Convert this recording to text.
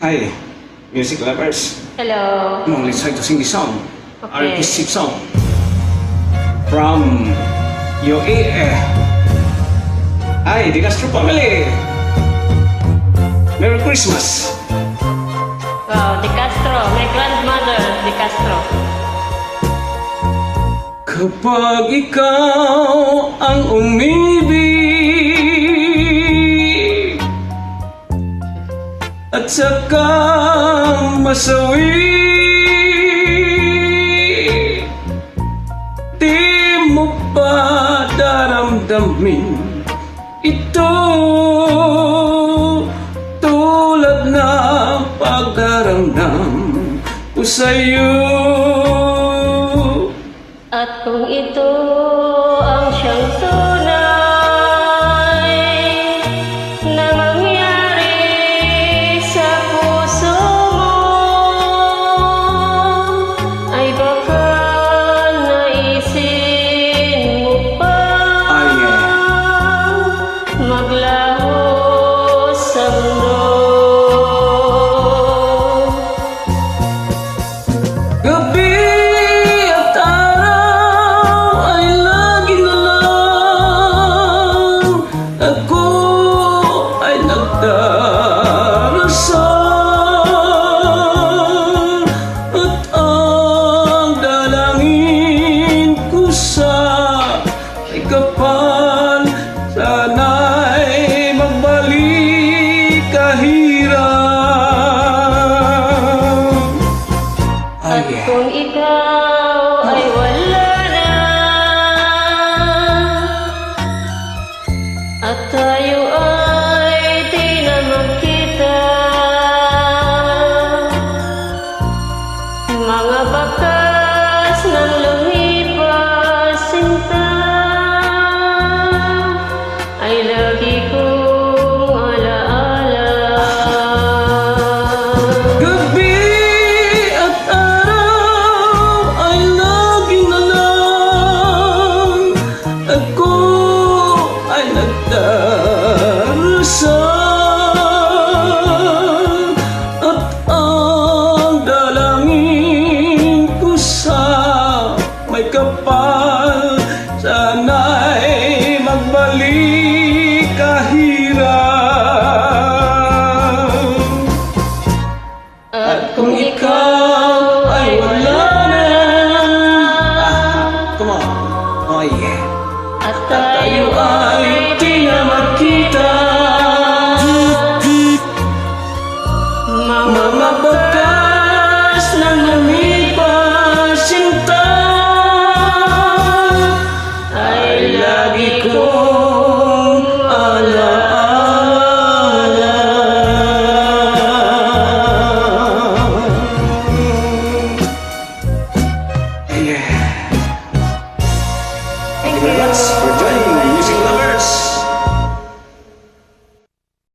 Hi, music lovers. Hello. Come on, let's try to sing this song. Okay. Artistic song. From UAE. Hi, De Castro family. Merry Christmas. Wow, De Castro. My grandmother, De Castro. Kapag ikaw ang umibig at saka masawi, di mo pa daramdamin ito tulad na pagdaramdam ko sa'yo. At kung ito ang siyang tunay na mangyari sa puso mo, ay baka naisin mo pa maglaho sa mundo. Gabi at araw ay lagi na lang ako ay nagdarasal, at ang dalangin ko sa kapal, sana'y magbalik kahirap. At kung ikaw ay wala na, at tayo ay di na magkita, mga bakas ng lumipas sinta ay lagi kong alaala. Gabi at araw ay lagi na lang ako ay nagdarasal, at ang dalangin ko sa may kapal, sana'y magbalik kahirap. At kung ikaw ay wala na, come on, oh yeah, At tayo ay di na magkita, mga bakas ng lumipas sinta ay lagi kong alaala. Yeah. Thank you very much.